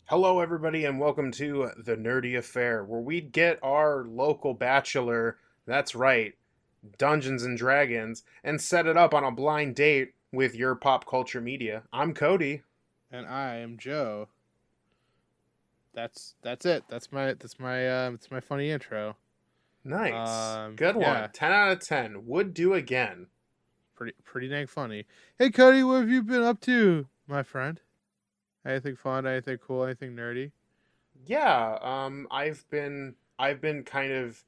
Hello, everybody, and welcome to The Nerdy Affair, where we get our local bachelor, that's right, Dungeons and Dragons, and set it up on a blind date with your pop culture media. I'm Cody. And I am Joe. That's it. That's my funny intro. Nice. Good one. Yeah, 10 out of 10. Would do again. pretty dang funny. Hey Cody, what have you been up to, my friend? Anything fun? Anything cool? Anything nerdy? Yeah, I've been kind of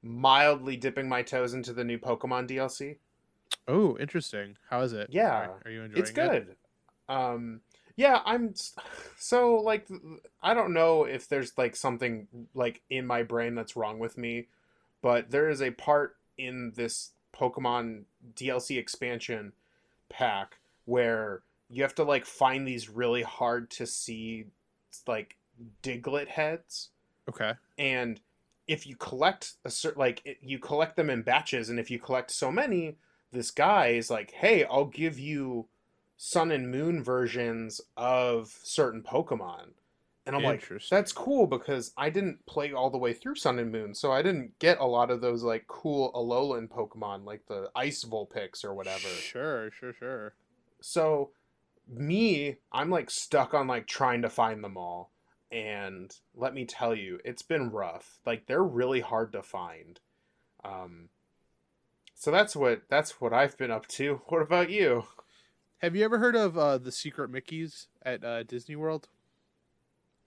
mildly dipping my toes into the new Pokemon DLC. Oh, interesting. How is it? Are, Yeah, are you it's enjoying it? good. Um, yeah, so like I don't know if there's like something like in my brain that's wrong with me, but there is a part in this Pokemon DLC expansion pack where you have to like find these really hard to see like Diglett heads, Okay. and if you collect a certain you collect them in batches, and if you collect so many, this guy is like, hey, I'll give you sun and moon versions of certain Pokemon. And I'm like, that's Interesting. cool because I didn't play all the way through Sun and Moon, so I didn't get a lot of those like cool Alolan Pokemon like the Ice Vulpix or whatever. Sure. So I'm like stuck on like trying to find them all. And let me tell you, it's been rough. Like they're really hard to find. Um, so that's what I've been up to. What about you? Have you ever heard of the secret Mickeys at Disney World?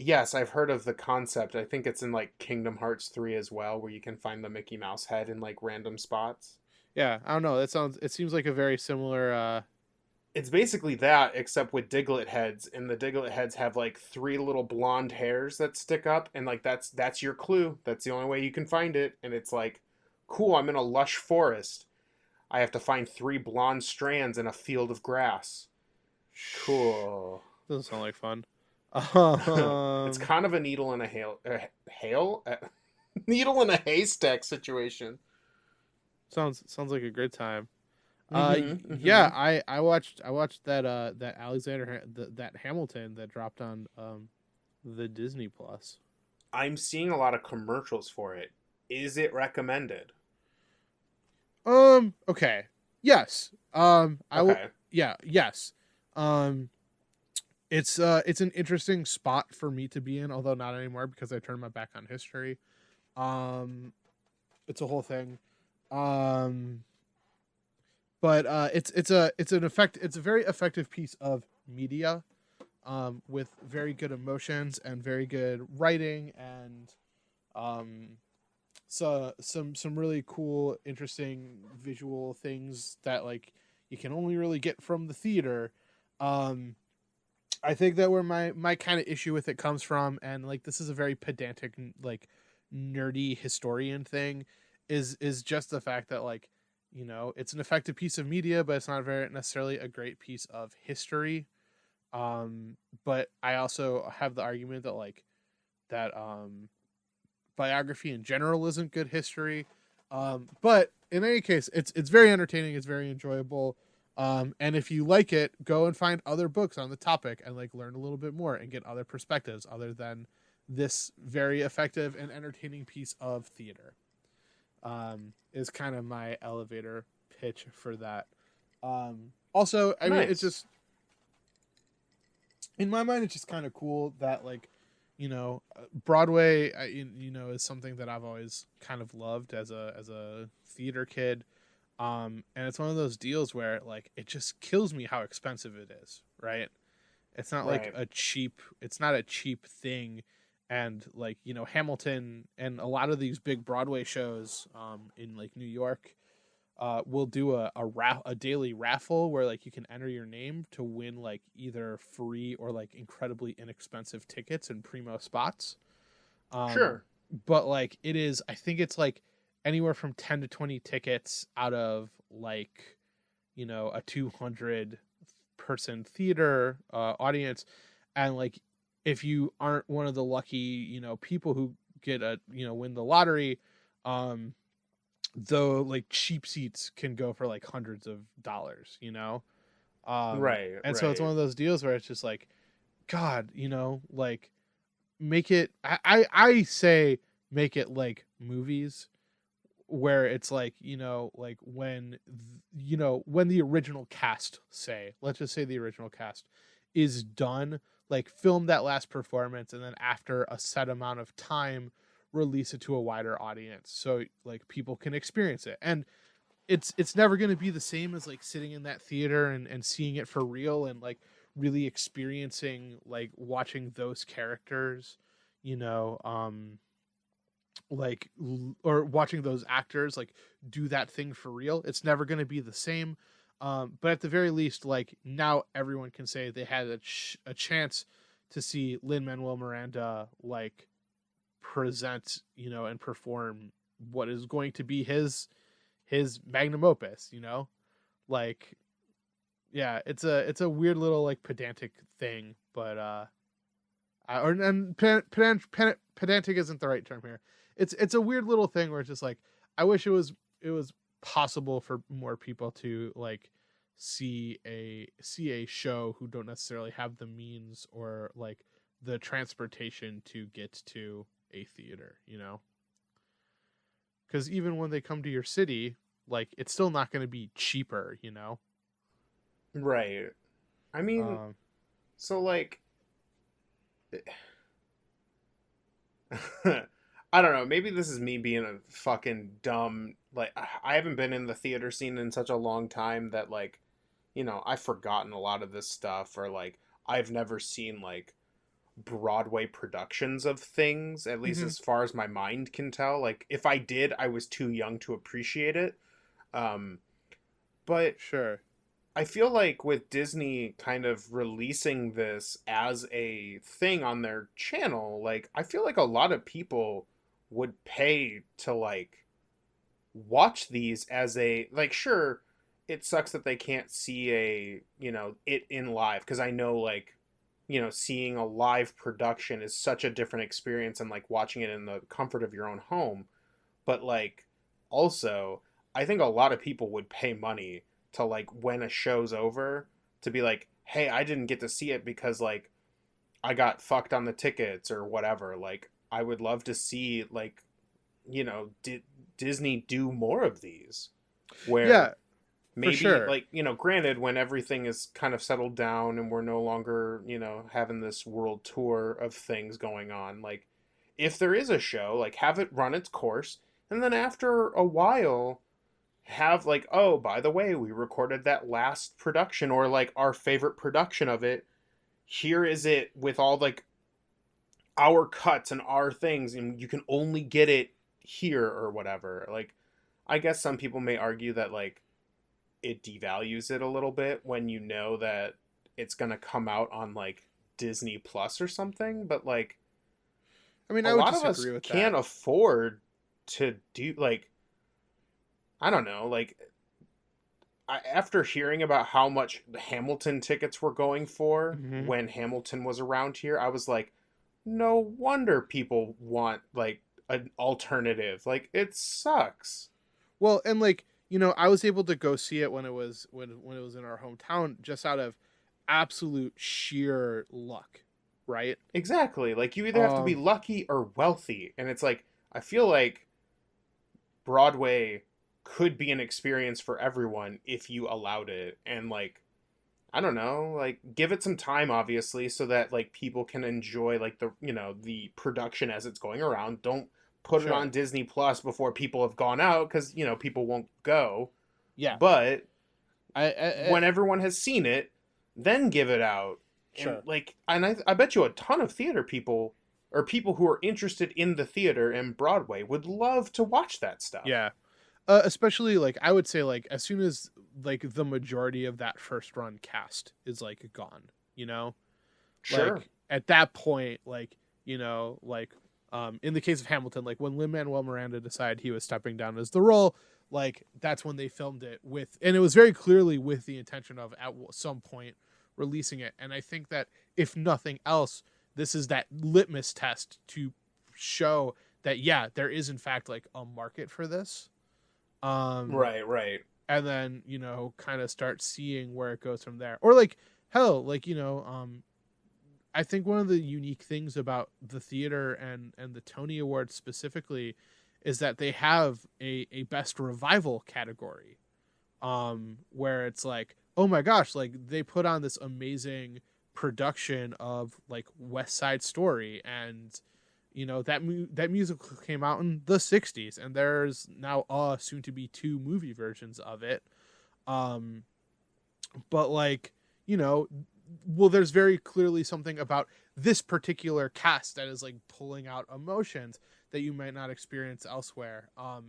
Yes, I've heard of the concept. I think it's in like Kingdom Hearts 3 as well, where you can find the Mickey Mouse head in like random spots. Yeah, I don't know. It seems like a very similar. It's basically that, except with Diglett heads, and the Diglett heads have like three little blonde hairs that stick up, and like that's your clue. That's the only way you can find it, and it's like, cool. I'm in a lush forest. I have to find three blonde strands in a field of grass. Cool. Doesn't sound like fun. It's Um, kind of a needle in a haystack situation. sounds like a good time. Mm-hmm. Mm-hmm. Yeah, I watched that that Hamilton that dropped on the Disney Plus. I'm seeing a lot of commercials for it. Is it recommended? Okay. Yes. I will. Okay. Yeah. Yes. Um. It's an interesting spot for me to be in, although not anymore because I turned my back on history. Um. It's a whole thing. Um. But it's a very effective piece of media, with very good emotions and very good writing and um, so some really cool, interesting visual things that like you can only really get from the theater. Um, I think that where my kind of issue with it comes from, and like this is a very pedantic, like nerdy historian thing, is just the fact that like it's an effective piece of media, but it's not very necessarily a great piece of history. But I also have the argument that like that biography in general isn't good history. But in any case, it's very entertaining. It's very enjoyable. And if you like it, go and find other books on the topic and like learn a little bit more and get other perspectives other than this very effective and entertaining piece of theater. Is kind of my elevator pitch for that. Also, I mean, it's Nice. just in my mind, it's just kind of cool that like Broadway, is something that I've always kind of loved as a theater kid. And it's one of those deals where like it just kills me how expensive it is, right? It's not like Right. it's not a cheap thing. And like, Hamilton and a lot of these big Broadway shows in like New York will do a daily raffle where like you can enter your name to win like either free or like incredibly inexpensive tickets and primo spots. Um, Sure. but like it is, I think it's like anywhere from 10 to 20 tickets out of like a 200 person theater audience, and like if you aren't one of the lucky people who get win the lottery, um though like cheap seats can go for like hundreds of dollars. Right. And so it's one Right. of those deals where it's just like, god, like make it, I say make it like movies, where it's like, like when when the original cast, say, let's just say the original cast is done, like film that last performance, and then after a set amount of time release it to a wider audience, so like people can experience it. And it's never going to be the same as like sitting in that theater and seeing it for real, and like really experiencing, like watching those characters, you know um like or watching those actors like do that thing for real. It's never going to be the same. But at the very least, like now everyone can say they had a chance to see Lin Manuel Miranda like present, and perform what is going to be his magnum opus, like, yeah, it's a weird little like pedantic thing, but pedantic isn't the right term here. It's a weird little thing where it's just like, I wish it was possible for more people to like see a show who don't necessarily have the means or like the transportation to get to a theater, because even when they come to your city, like it's still not going to be cheaper. Right. I mean, um so like I don't know, maybe this is me being a fucking dumb, like I haven't been in the theater scene in such a long time that like, I've forgotten a lot of this stuff, or like I've never seen like Broadway productions of things, at least mhm, as far as my mind can tell. Like if I did, I was too young to appreciate it. Um but sure. I feel like with Disney kind of releasing this as a thing on their channel, like I feel like a lot of people would pay to like watch these as a, like, sure, it sucks that they can't see a, it in live, because I know like, seeing a live production is such a different experience than like watching it in the comfort of your own home. But like also, I think a lot of people would pay money to like when a show's over to be like, "Hey, I didn't get to see it because like I got fucked on the tickets or whatever." Like I would love to see like, Disney do more of these where Yeah, for maybe sure. like, granted, when everything is kind of settled down and we're no longer, having this world tour of things going on, like if there is a show, like have it run its course, and then after a while have like, oh, by the way, we recorded that last production, or like our favorite production of it, here is it with all like our cuts and our things, and you can only get it here or whatever. Like I guess some people may argue that like it devalues it a little bit when you know that it's going to come out on like Disney Plus or something, but like I mean, a I would lot of us disagree with can't that. afford to do like, I don't know, like after hearing about how much Hamilton tickets were going for Hmm. when Hamilton was around here, I was like, no wonder people want like an alternative. Like it sucks. Well, and like, I was able to go see it when it was in our hometown, just out of absolute sheer luck, right? Exactly. Like you either have to be Um, lucky or wealthy, and it's like I feel like Broadway could be an experience for everyone if you allowed it. And like I don't know, like give it some time obviously so that like people can enjoy like the, the production as it's going around. Don't put it on sure. Disney Plus before people have gone out, cuz people won't go. Yeah. But I when everyone has seen it, then give it out. And sure. like, and I bet you a ton of theater people, or people who are interested in the theater and Broadway, would love to watch that stuff. Yeah. Especially like, I would say like as soon as like the majority of that first run cast is like gone, Sure. like at that point, like, like, in the case of Hamilton, like when Lin Manuel Miranda decided he was stepping down as the role, like that's when they filmed it with, and it was very clearly with the intention of at some point releasing it. And I think that if nothing else, this is that litmus test to show that, yeah, there is in fact like a market for this. um Right, right. and then, kind of start seeing where it goes from there. Or like, hell, like, I think one of the unique things about the theater and the Tony Awards specifically is that they have a best revival category, where it's like, oh my gosh, like they put on this amazing production of like West Side Story, and that musical came out in the 60s, and there's now soon to be two movie versions of it. um but like, you know well, there's very clearly something about this particular cast that is like pulling out emotions that you might not experience elsewhere.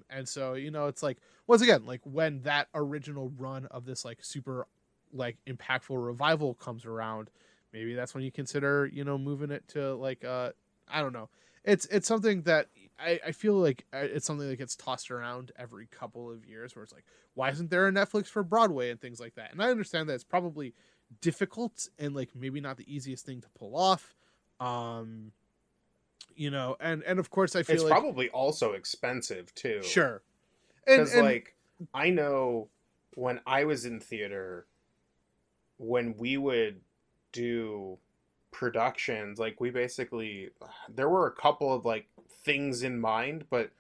And so, it's like, once again, like when that original run of this like super like impactful revival comes around, maybe that's when you consider, moving it to like, I don't know. It's something that I feel like it's something that gets tossed around every couple of years, where it's like, why isn't there a Netflix for Broadway and things like that? And I understand that it's probably difficult and like maybe not the easiest thing to pull off. um and of course I feel It's like, probably also expensive too. sure, Because, and like, I know when I was in theater, when we would do productions, like, we basically, there were a couple of, like, things in mind, but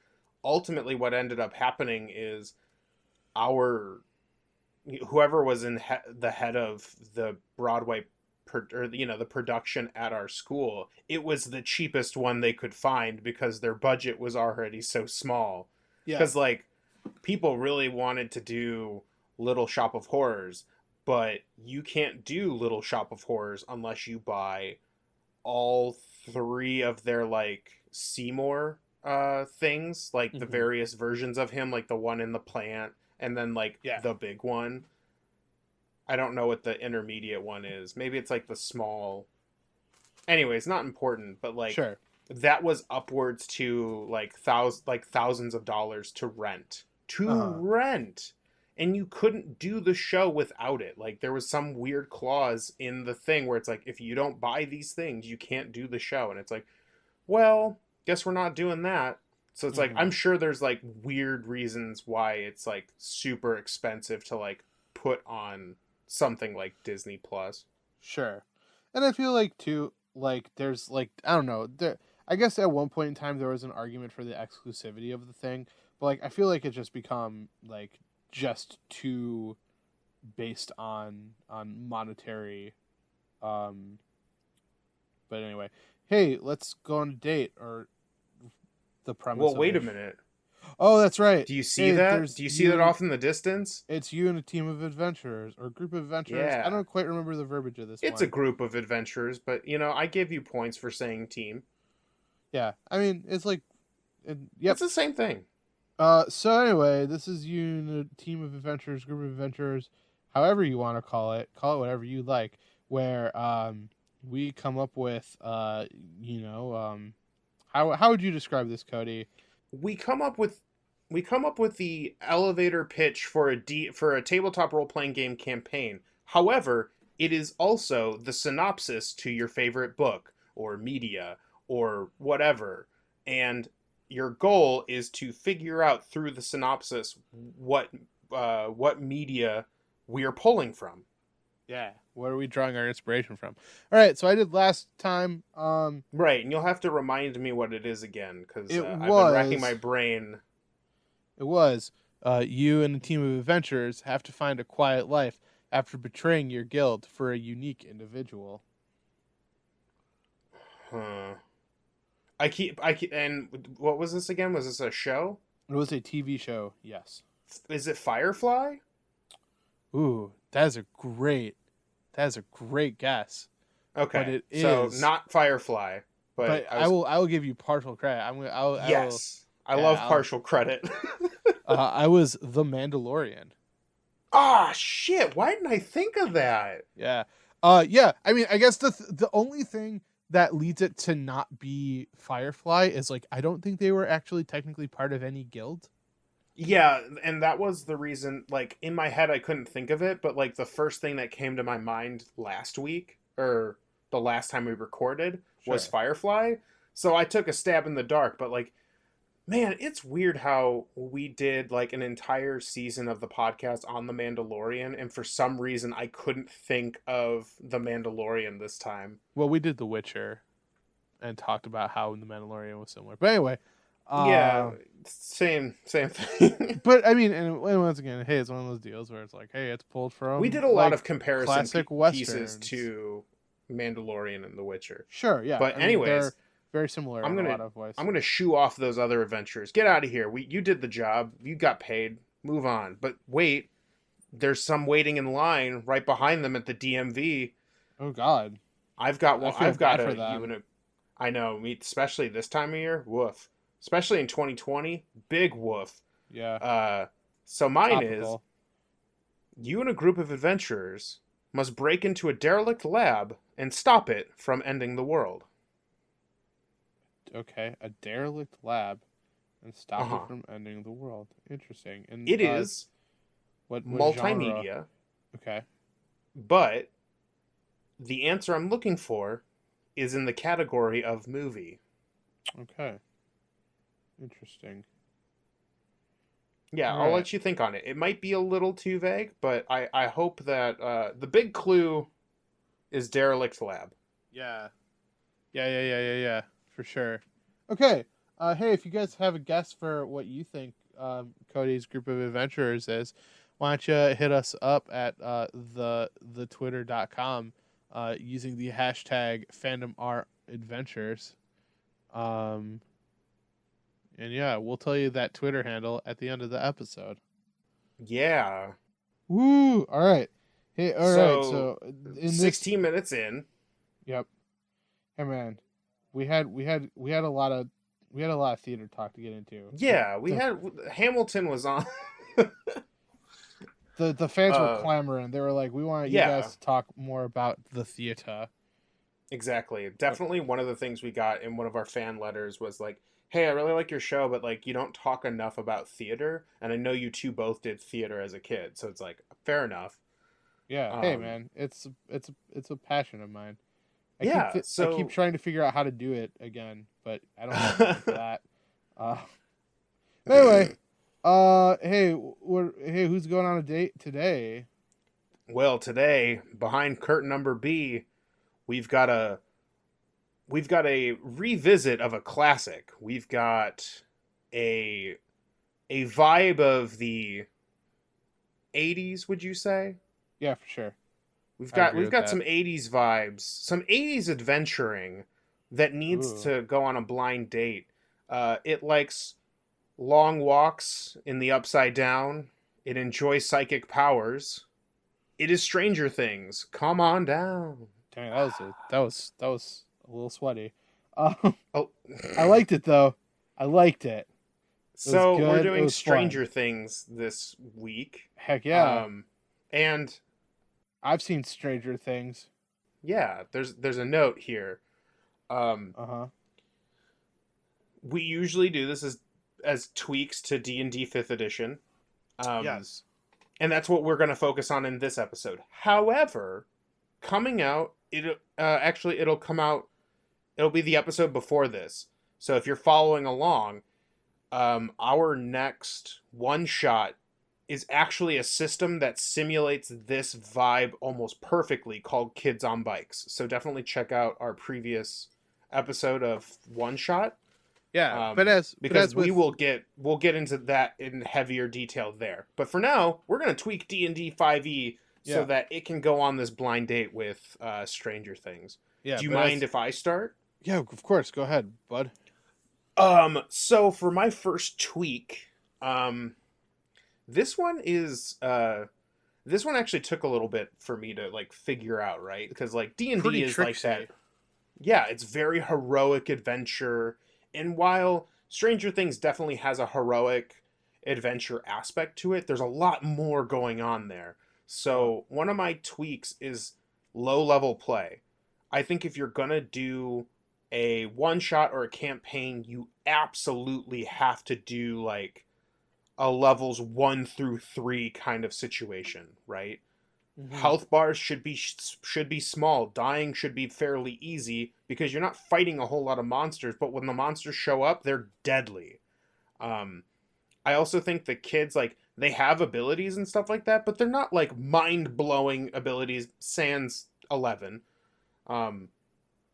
ultimately what ended up happening is our, whoever was the head of the Broadway, or, the production at our school, it was the cheapest one they could find because their budget was already so small. yeah. Because, like, people really wanted to do Little Shop of Horrors, but you can't do Little Shop of Horrors unless you buy all three of their like Seymour things, like the Hmm. various versions of him, like the one in the plant, and then like Yeah, the big one. I don't know what the intermediate one is. Maybe it's like the small. Anyways, not important, but like sure. that was upwards to like thousands of dollars to rent. To Uh-huh. rent. And you couldn't do the show without it. Like there was some weird clause in the thing where it's like, if you don't buy these things, you can't do the show. And it's like, well, guess we're not doing that. So it's like, I'm Hmm. sure there's like weird reasons why it's like super expensive to like put on something like Disney Plus. Sure. And I feel like too, like there's like, I don't know, I guess at one point in time there was an argument for the exclusivity of the thing, but like I feel like it just become like just too based on monetary. um but anyway, hey, let's go on a date, or the premise Well, of wait a this. minute. Oh, that's right. Do you see Hey, that? there's Do you see that you. off in the distance? It's you and a team of adventurers, or a group of adventurers. I Yeah. don't quite remember the verbiage of this It's a one. group of adventurers, but I give you points for saying team. Yeah, I mean, it's like, It's yep. the same thing. So anyway, this is you and a team of adventurers, group of adventurers, however you want to call it whatever you like. Where we come up with how would you describe this, Cody? We come up with the elevator pitch for a tabletop role playing game campaign. However, it is also the synopsis to your favorite book or media or whatever. And your goal is to figure out through the synopsis what media we are pulling from. Yeah, where are we drawing our inspiration from? All right, so I did last time. Right, and you'll have to remind me what it is again because It I've been racking my was brain. it was you and a team of adventurers have to find a quiet life after betraying your guild for a unique individual. Huh. And what was this again? Was this a show? It was a TV show. Yes. Is it Firefly? Ooh, that is a great guess. But Okay, it so is. not Firefly, but But I will give you partial credit. I will. yes, I Yeah. love partial credit. I was The Mandalorian. Ah, shit! Why didn't I think of that? Yeah. Yeah. I mean, I guess the only thing that leads it to not be Firefly is like I don't think they were actually technically part of any guild. Yeah, and that was the reason. Like in my head, I couldn't think of it, but like the first thing that came to my mind last week or the last time we recorded was Sure. Firefly. So I took a stab in the dark, but like Man, it's weird how we did like an entire season of the podcast on The Mandalorian, and for some reason I couldn't think of The Mandalorian this time. Well, we did The Witcher and talked about how the Mandalorian was similar. But anyway, Yeah, uh, same thing. but I mean, and once again, hey, it's one of those deals where it's like, hey, it's pulled We from did a lot like of comparison classic pieces westerns. to Mandalorian and The Witcher. Sure, yeah. But I mean, anyways, they're very similar I'm in a gonna lot of ways. I'm gonna shoo off those other adventures. Get out of here. You did the job. You got paid. Move on. But wait, there's some waiting in line right behind them at the DMV. Oh God, I've got I one. feel I've got bad for a you them. and a. I know me, especially this time of year. Woof. Especially in 2020, big woof. Yeah, Uh, so mine is topical. you and a group of adventurers must break into a derelict lab and stop it from ending the world. Okay, a derelict lab and Uh stop it huh. from ending the world. Interesting. And It is what genre? multimedia, Okay, but the answer I'm looking for is in the category of movie. okay, interesting. Yeah, All I'll right. let you think on it. It might be a little too vague, but I hope that the big clue is derelict lab. Yeah. Yeah, for sure. Okay. Hey, if you guys have a guess for what you think Cody's group of adventurers is, why don't you hit us up at the twitter.com using the hashtag fandomadventures. Um, and yeah, we'll tell you that Twitter handle at the end of the episode. Yeah. Woo! All right. Hey, all right. So So in this, 16 minutes in. yep. Hey man, we had a lot of theater talk to get into. Yeah, we The had Hamilton was on. the fans were uh clamoring. They were like, "We want you yeah, guys to talk more about the theater." exactly. But Definitely one of the things we got in one of our fan letters was like, "Hey, I really like your show, but like you don't talk enough about theater, and I know you two both did theater as a kid." So it's like, fair enough. yeah, hey Um man, it's a passion of mine. yeah, I keep so trying to figure out how to do it again, but I don't have time for that. Uh, anyway, hey, hey, who's going on a date today? well, today, behind curtain number B, we've got a revisit of a classic. We've got a vibe of the 80s, would you say? Yeah, for sure. We've I got agree we've with got that. some 80s vibes, some 80s adventuring that needs Ooh, to go on a blind date. It likes long walks in the upside down. It enjoys psychic powers. It is Stranger Things. Come on down. dang, that was a little sweaty. Um, Oh. I liked it though. I liked it. It was So we're good. It doing was fun. Stranger Things this week. Heck yeah. Um and I've seen Stranger Things. yeah, there's a note here. Um Uh huh. we usually do this as tweaks to D&D 5th edition. Um Yes. and that's what we're going to focus on in this episode. However, coming out it'll come out, it'll be the episode before this. So if you're following along, our next one shot is actually a system that simulates this vibe almost perfectly called Kids on Bikes. So definitely check out our previous episode of One Shot. Yeah, but Because as with we'll get into that in heavier detail there. But for now, we're gonna tweak D&D 5e so yeah that it can go on this blind date with Stranger Things. yeah Do you but mind as if I start? yeah of course go ahead, bud. So for my first tweak, this one is this one actually took a little bit for me to like figure out, right? Because like D&D Pretty is like that. tricksy. Yeah, it's very heroic adventure. And while Stranger Things definitely has a heroic adventure aspect to it, there's a lot more going on there. Uh, So, one of my tweaks is low level play. I think if you're going to do a one shot or a campaign, you absolutely have to do like a levels 1 through 3 kind of situation, right? mm-hmm. Health bars should be small. Dying should be fairly easy because you're not fighting a whole lot of monsters, but when the monsters show up, they're deadly. Um, I also think the kids, like, they have abilities and stuff like that, but they're not like mind blowing abilities. Sans 11. Um,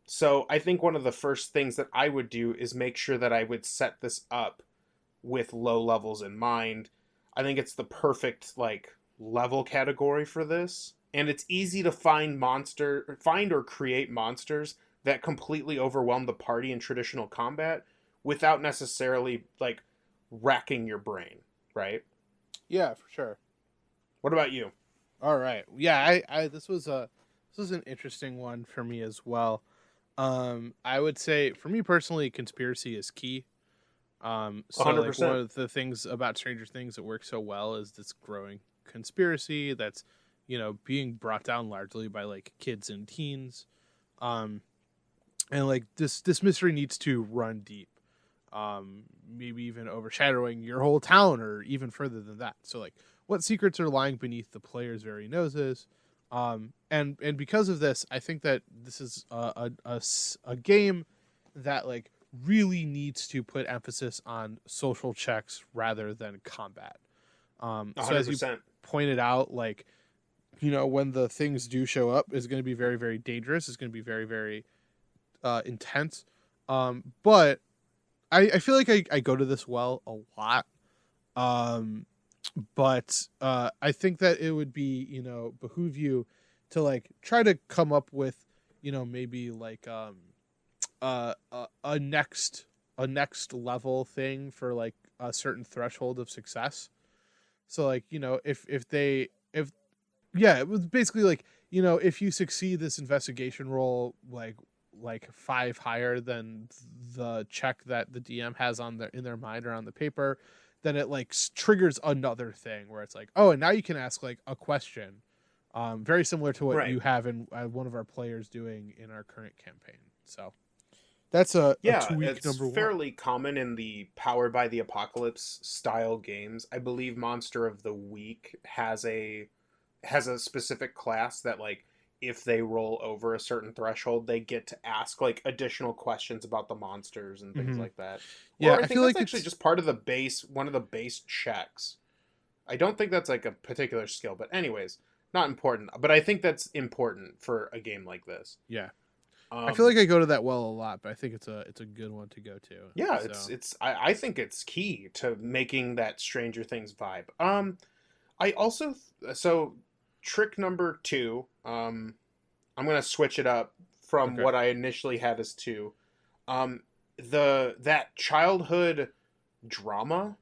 so I think one of the first things that I would do is make sure that I would set this up with low levels in mind. I think it's the perfect like level category for this, and it's easy to find or create monsters that completely overwhelm the party in traditional combat without necessarily like racking your brain, right? Yeah, for sure. What about you? All right. Yeah, I this was an interesting one for me as well. I would say for me personally, conspiracy is key. So like one 100%. of the things about Stranger Things that works so well is this growing conspiracy that's, being brought down largely by like kids and teens. Um, and like this mystery needs to run deep. Maybe even overshadowing your whole town or even further than that. So like what secrets are lying beneath the player's very noses? And because of this, I think that this is a game that like really needs to put emphasis on social checks rather than combat. So as you 100%. pointed out, like, when the things do show up, is going to be very, very dangerous. It's going to be very, very intense. But I feel like I go to this well a lot. Um, but I think that it would be, behoove you to like try to come up with, maybe like a next level thing for like a certain threshold of success. So like, if yeah, it was basically like, if you succeed this investigation roll like 5 higher than the check that the DM has on their in their mind or on the paper, then it like triggers another thing where it's like, oh, and now you can ask like a question, very similar to what Right. you have in one of our players doing in our current campaign. So that's a Yeah, tweak it's number one. fairly common in the Powered by the Apocalypse style games. I believe Monster of the Week has a specific class that like if they roll over a certain threshold, they get to ask like additional questions about the monsters and things Hmm. like that. Yeah, Or I I think feel that's like actually it's just part of the base, one of the base checks. I don't think that's like a particular skill, but anyways, not important. But I think that's important for a game like this. yeah. I feel Um, like I go to that well a lot, but I think it's a good one to go to. yeah, So I think it's key to making that Stranger Things vibe. I also so trick number two. I'm gonna switch it up from okay. what I initially had as two. Um, the that childhood drama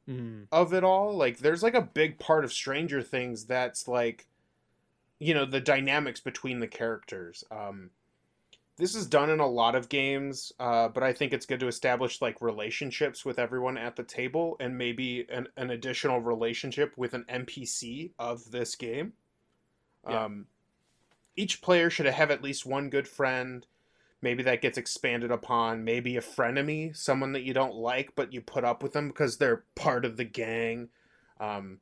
Mm. of it all, like there's like a big part of Stranger Things that's like the dynamics between the characters. This is done in a lot of games, but I think it's good to establish like relationships with everyone at the table and maybe an additional relationship with an NPC of this game. Yeah. Um, each player should have at least one good friend. Maybe that gets expanded upon. Maybe a frenemy, someone that you don't like, but you put up with them because they're part of the gang. Um,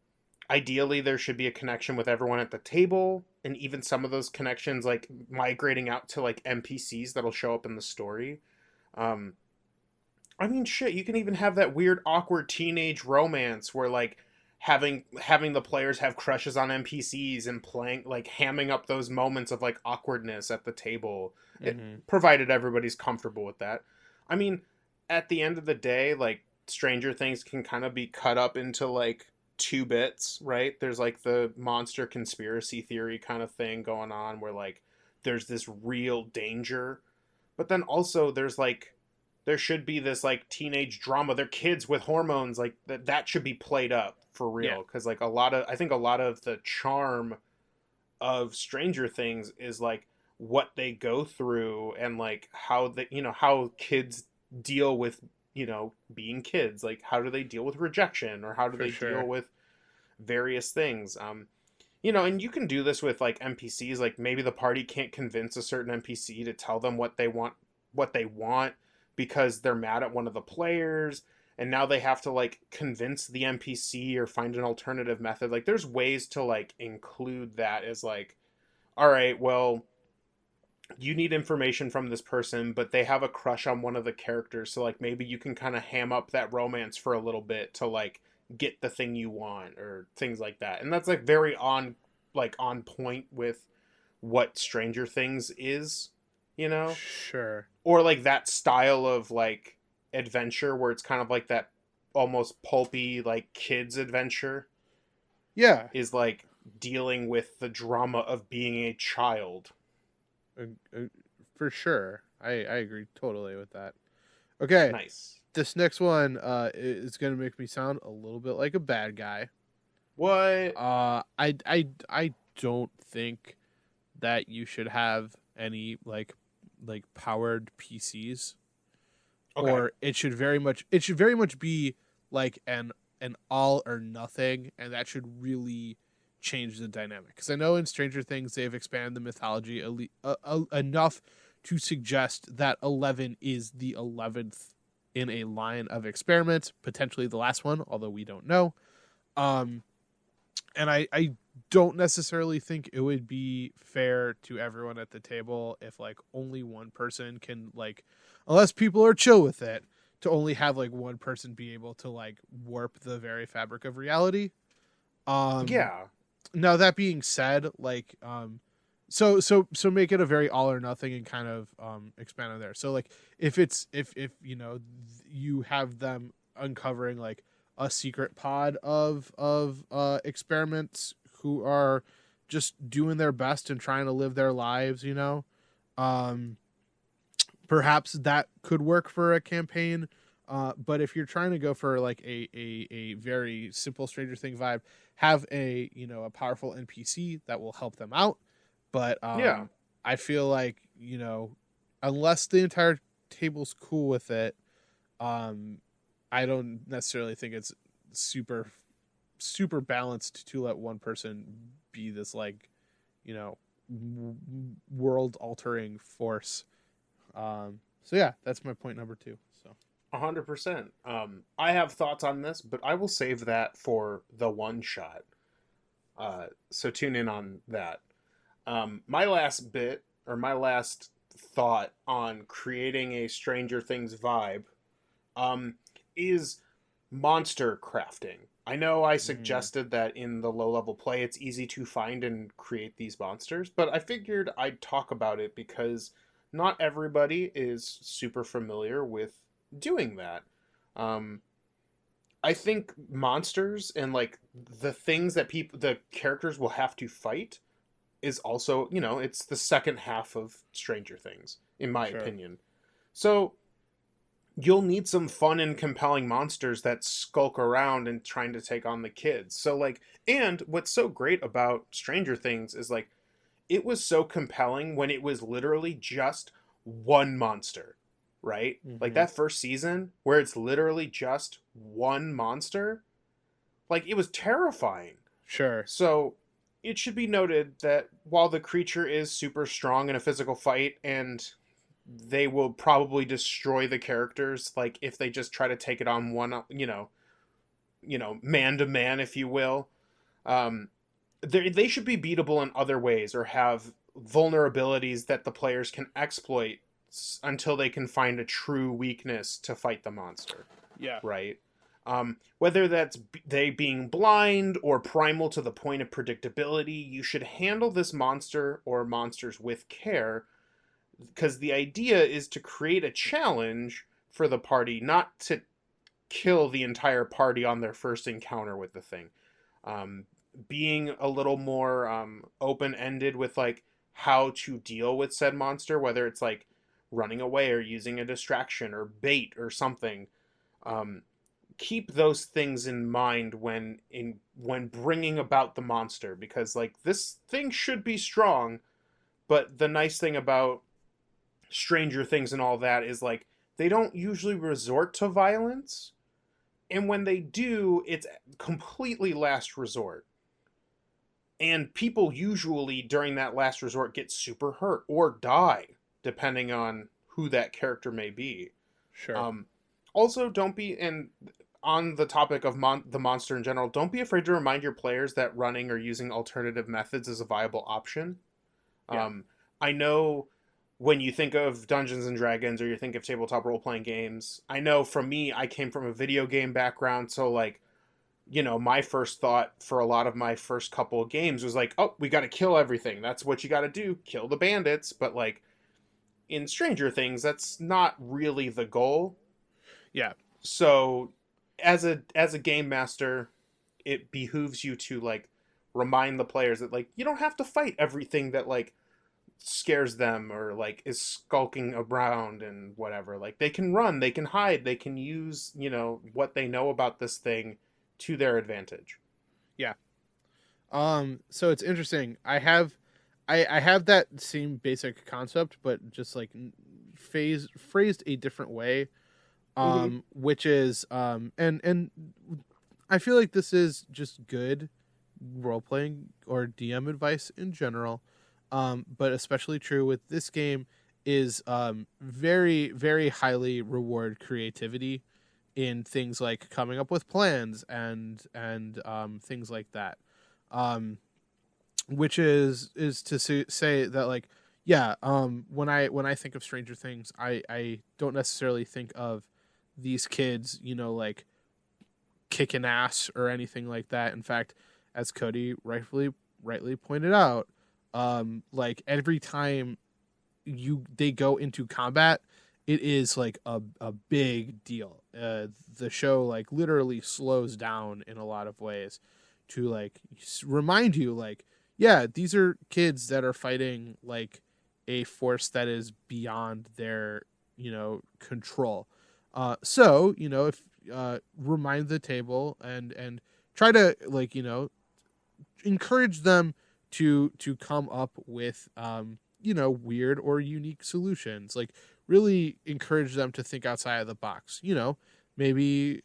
Ideally, there should be a connection with everyone at the table, and even some of those connections, like migrating out to like NPCs that'll show up in the story. Um, I mean, shit, you can even have that weird, awkward teenage romance where like having the players have crushes on NPCs and playing like hamming up those moments of like awkwardness at the table, Mm-hmm. provided everybody's comfortable with that. I mean, at the end of the day, like Stranger Things can kind of be cut up into like two bits, right? There's like the monster conspiracy theory kind of thing going on where like there's this real danger, but then also there's like there should be this like teenage drama. They're kids with hormones, like that should be played up for Yeah, real. Because like I think a lot of the charm of Stranger Things is like what they go through and like how how kids deal with being kids. Like how do they deal with rejection or how do for they deal sure. with various things. And you can do this with like NPCs. Like maybe the party can't convince a certain NPC to tell them what they want because they're mad at one of the players, and now they have to like convince the NPC or find an alternative method. Like there's ways to like include that as like, all right, well, you need information from this person, but they have a crush on one of the characters. So like maybe you can kind of ham up that romance for a little bit to like get the thing you want or things like that. And that's like very on point with what Stranger Things is, you know? Sure. Or like that style of like adventure where it's kind of like that almost pulpy like kids adventure Yeah. is like dealing with the drama of being a child. uh, for sure. I agree totally with that. Okay, Nice. this next one is gonna make me sound a little bit like a bad guy. What? I don't think that you should have any like powered PCs, Okay. or it should very much be like an all or nothing, and that should really change the dynamic. Because I know in Stranger Things they've expanded the mythology enough to suggest that 11 is the 11th in a line of experiments, potentially the last one, although we don't know. Um, and I don't necessarily think it would be fair to everyone at the table if like only one person can like, unless people are chill with it, to only have like one person be able to like warp the very fabric of reality. Um Yeah. Now that being said, so make it a very all or nothing and kind of expand on there. So like if you have them uncovering like a secret pod of experiments who are just doing their best and trying to live their lives, um perhaps that could work for a campaign. But if you're trying to go for like a very simple Stranger Thing vibe, have a powerful NPC that will help them out. But Yeah. I feel like unless the entire table's cool with it, um, I don't necessarily think it's super balanced to let one person be this like you know world altering force. So yeah, that's my point number two. So 100%. I have thoughts on this, but I will save that for the one shot. So tune in on that. My last bit, or my last thought on creating a Stranger Things vibe, um, is monster crafting. I know I mm, suggested that in the low level play it's easy to find and create these monsters, but I figured I'd talk about it because not everybody is super familiar with doing that. Um, I think monsters and like the things that the characters will have to fight is also, it's the second half of Stranger Things, in my sure. opinion. So you'll need some fun and compelling monsters that skulk around and trying to take on the kids. So like, and what's so great about Stranger Things is like it was so compelling when it was literally just one monster, right? Like Mm-hmm. that first season where it's literally just one monster, like it was terrifying. Sure. So it should be noted that while the creature is super strong in a physical fight and they will probably destroy the characters like if they just try to take it on one, man to man, if you will. um they should be beatable in other ways or have vulnerabilities that the players can exploit until they can find a true weakness to fight the monster, Yeah. right? Whether that's they being blind or primal to the point of predictability, you should handle this monster or monsters with care, because the idea is to create a challenge for the party, not to kill the entire party on their first encounter with the thing. Um, Being a little more open ended with like how to deal with said monster, whether it's like running away or using a distraction or bait or something. Um, Keep those things in mind when bringing about the monster, because like this thing should be strong, but the nice thing about Stranger Things and all that is like they don't usually resort to violence, and when they do, it's completely last resort. And people usually during that last resort get super hurt or die, depending on who that character may be. Sure. Um, Also, don't be and on the topic of the monster in general, don't be afraid to remind your players that running or using alternative methods is a viable option. Yeah. Um, I know. when you think of Dungeons and Dragons or you think of tabletop role playing games, I know from me, I came from a video game background, so like, my first thought for a lot of my first couple of games was like, oh, we got to kill everything. That's what you got to do, kill the bandits. But like in Stranger Things, that's not really the goal. Yeah. So as a game master, it behooves you to like remind the players that like you don't have to fight everything that like scares them or like is skulking around and whatever. Like they can run, they can hide, they can use, what they know about this thing to their advantage. Yeah. So it's interesting. I have that same basic concept, but just like phrased a different way. Mm-hmm. Which is and I feel like this is just good role playing or DM advice in general. But especially true with this game is very, very highly reward creativity in things like coming up with plans and things like that. Um, which is to say that like yeah, when I think of Stranger Things, I don't necessarily think of these kids, like kicking ass or anything like that. In fact, as Cody rightly pointed out, like every time they go into combat, it is like a big deal. The show like literally slows down in a lot of ways to like remind you like yeah, these are kids that are fighting like a force that is beyond their control. So if remind the table and try to like encourage them to come up with weird or unique solutions, like really encourage them to think outside of the box, maybe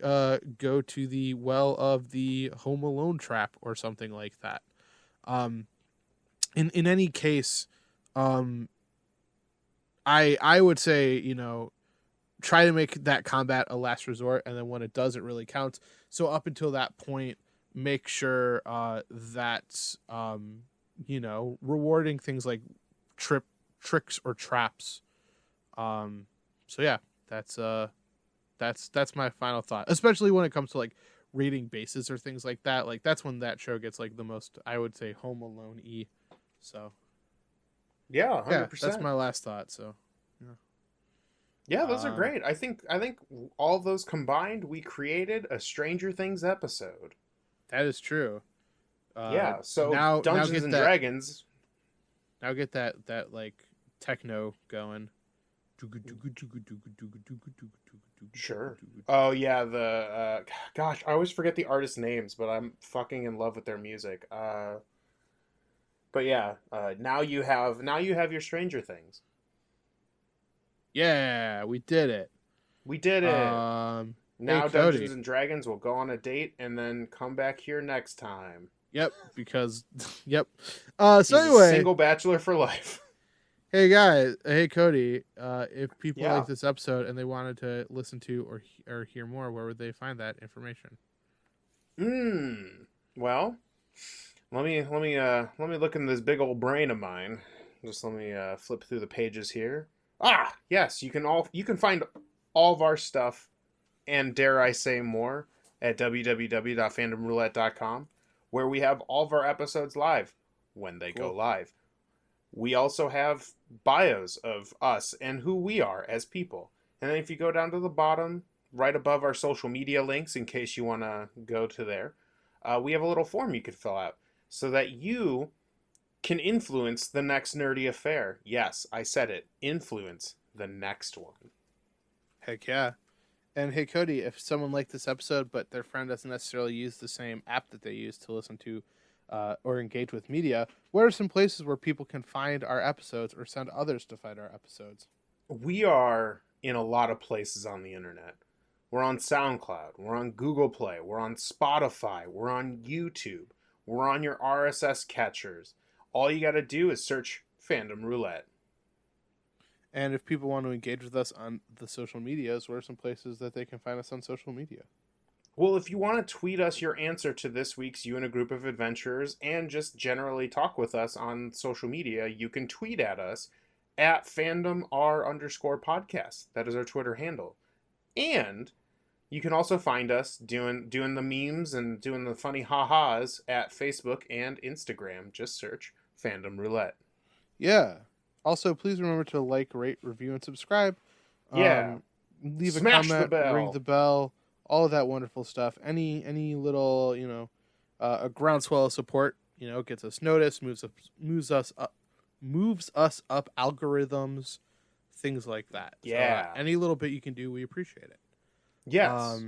go to the well of the Home Alone trap or something like that. Um in any case, um I would say try to make that combat a last resort, and then when it does, it really counts. So up until that point, make sure that rewarding things like tricks or traps. So yeah, that's my final thought, especially when it comes to like rating bases or things like that. Like that's when that show gets like the most, I would say, Home Alone y. So Yeah, yeah, that's 100%. my last thought. So yeah. Yeah, those are Um, great. I think all those combined, we created a Stranger Things episode. that is true. Yeah, so Now Dungeons get and that Dragons. that like techno going. Sure. Oh yeah, the gosh, I always forget the artist names, but I'm fucking in love with their music. But yeah, now you have your Stranger Things. Yeah, we did it. We did it. Hey Now Dungeons Cody. and Dragons will go on a date and then come back here next time. Yep, because yep. So He's a anyway, single bachelor for life. hey guys, hey Cody. If people like Yeah. this episode and they wanted to listen to or hear more, where would they find that information? Well, let me look in this big old brain of mine. Just let me flip through the pages here. Ah, yes, you can find all of our stuff and dare I say more at www.fandomroulette.com, where we have all of our episodes live when they go Cool. live. We also have bios of us and who we are as people. And then if you go down to the bottom, right above our social media links, in case you want to go to there, we have a little form you could fill out so that you can influence the next nerdy affair. Yes, I said it. Influence the next one. Heck yeah. And hey, Cody, if someone liked this episode, but their friend doesn't necessarily use the same app that they use to listen to or engage with media, what are some places where people can find our episodes or send others to find our episodes? We are in a lot of places on the internet. We're on SoundCloud. We're on Google Play. We're on Spotify. We're on YouTube. We're on your RSS catchers. All you got to do is search Fandom Roulette. And if people want to engage with us on the social medias, what are some places that they can find us on social media? Well, if you want to tweet us your answer to this week's You and a Group of Adventurers and just generally talk with us on social media, you can tweet at us at fandomr_podcast. That is our Twitter handle. And you can also find us doing the memes and doing the funny ha-has at Facebook and Instagram. Just search Fandom Roulette. Yeah. Also, please remember to like, rate, review, and subscribe. Yeah. Leave Smash a the comment, bell. ring the bell, all of that wonderful stuff. Any little, a groundswell of support, gets us noticed, moves us up algorithms, things like that. Yeah. So, any little bit you can do, we appreciate it. Yes.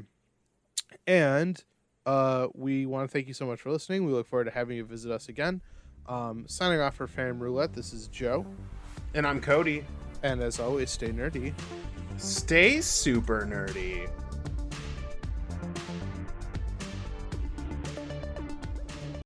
And we want to thank you so much for listening. We look forward to having you visit us again. Signing off for Fan Roulette, this is Joe. And I'm Cody. And as always, stay nerdy. Stay super nerdy.